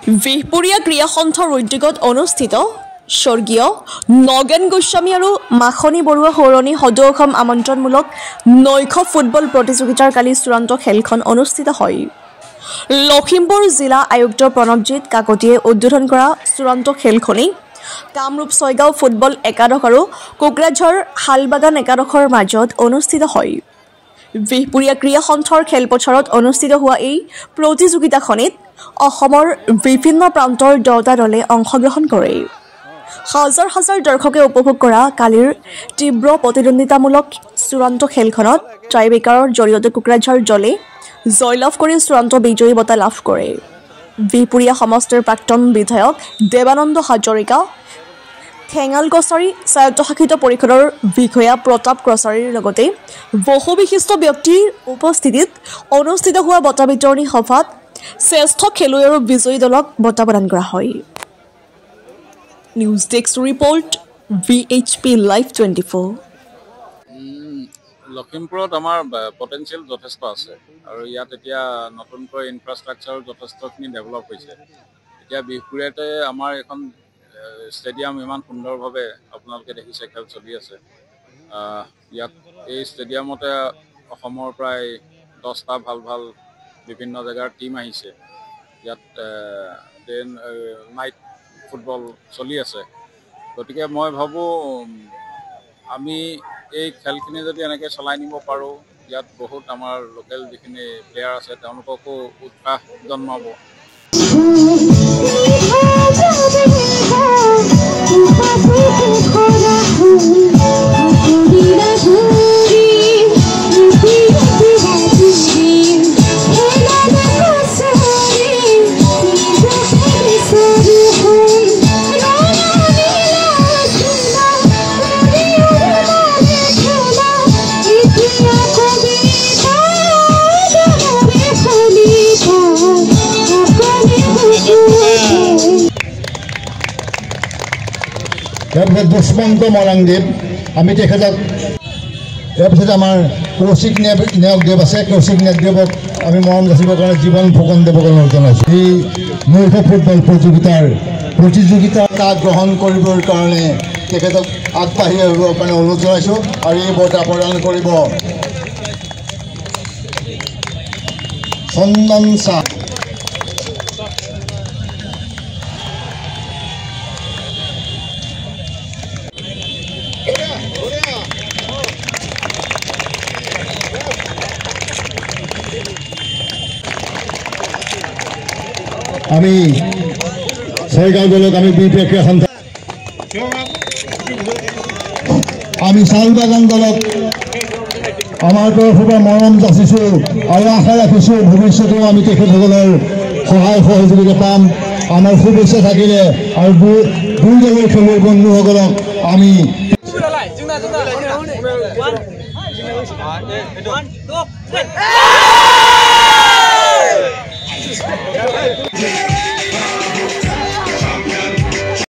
বিহপুৰীয়া ক্ৰীড়া সন্থাৰ উদ্যোগত অনুষ্ঠিত স্বৰ্গীয় নগেন গোস্বামী আৰু মাখনি বৰুৱা সৌৰণী সদৌ অসম আমন্ত্ৰণমূলক নৈশ ফুটবল প্ৰতিযোগিতাৰ কালি চূড়ান্ত খেলখন অনুষ্ঠিত হয়। লখিমপুৰ জিলা আয়ুক্ত প্ৰণৱজিৎ কাকতিয়ে উদ্বোধন কৰা চূড়ান্ত খেলখনি কামৰূপ ছয়গাঁও ফুটবল একাদশ আৰু কোকৰাঝাৰ হালবাগান একাদশৰ মাজত অনুষ্ঠিত হয়। বিহপুৰীয়া ক্ৰীড়া সন্থাৰ খেলপথাৰত অনুষ্ঠিত হোৱা এই প্ৰতিযোগিতাখনিত অসমৰ বিভিন্ন প্ৰান্তৰ 10টা দলে অংশগ্ৰহণ কৰে। হাজাৰ হাজাৰ দৰ্শকে উপভোগ কৰা কালিৰ তীব্ৰ প্ৰতিদ্বন্দ্বিতামূলক চূড়ান্ত খেলখনত টাইব্ৰেকাৰৰ জৰিয়তে কোকৰাঝাৰ দলে জয়লাভ কৰি চূড়ান্ত বিজয়ী বঁটা লাভ কৰে। বিহপুৰীয়া সমষ্টিৰ প্ৰাক্তন বিধায়ক দেৱানন্দ হাজৰিকা, ঠেঙাল কছাৰী স্বায়ত্তশাসিত পৰিষদৰ বিষয়া প্ৰতাপ কছাৰীৰ লগতে বহু বিশিষ্ট ব্যক্তিৰ উপস্থিতিত অনুষ্ঠিত হোৱা বঁটা বিতৰণী সভাত শ্ৰেষ্ঠ খেলুৱৈ আৰু বিজয়ী দলক বঁটা প্ৰদান কৰা হয়। News desk report VHP Live 24। লখিমপুৰত আমাৰ পটেনচিয়েল যথেষ্ট আছে আৰু ইয়াত এতিয়া নতুনকৈ ইনফ্ৰাষ্ট্ৰাকচাৰ যথেষ্টখিনি ডেভেলপ হৈছে। এতিয়া বিহপুৰীয়াতে আমাৰ এখন ষ্টেডিয়াম ইমান সুন্দৰভাৱে আপোনালোকে দেখিছে খেল চলি আছে। ইয়াত এই ষ্টেডিয়ামতে অসমৰ প্ৰায় 10টা ভাল বিভিন্ন জেগাৰ টীম আহিছে। ইয়াত নাইট ফুটবল চলি আছে। গতিকে মই ভাবোঁ আমি এই খেলখিনি যদি এনেকৈ চলাই নিব পাৰোঁ, ইয়াত বহুত আমাৰ লোকেল যিখিনি প্লেয়াৰ আছে তেওঁলোককো উৎসাহ জন্মাব। তাৰপিছত দুষ্মন্ত মৰাংদেৱ, আমি তেখেতক তাৰপিছত আমাৰ কৌশিক নায়কদেৱ আছে। কৌশিক নায়কদেৱক আমি মৰম যাচিবৰ কাৰণে জীৱন ফুকন দেৱক অনুৰোধ জনাইছোঁ। এই নৈশ ফুটবল প্ৰতিযোগিতা গ্ৰহণ কৰিবৰ কাৰণে তেখেতক আগবাঢ়ি আহিবৰ কাৰণে অনুৰোধ জনাইছোঁ আৰু এই বঁটা প্ৰদান কৰিব চন্দন চাহ। আমি ছয়গাঁও দলক আমি বিহপুৰীয়া ক্ৰীড়া সন্থা, আমি শালবাগান দলক আমাৰ তৰফৰ পৰা মৰম যাচিছোঁ আৰু আশা ৰাখিছোঁ ভৱিষ্যতেও আমি তেখেতসকলৰ সহায় সহযোগিতা পাম। আমাৰ শুভেচ্ছা থাকিলে আৰু দুই দলৰ খেলুৱৈ বন্ধুসকলক আমি One, two, three.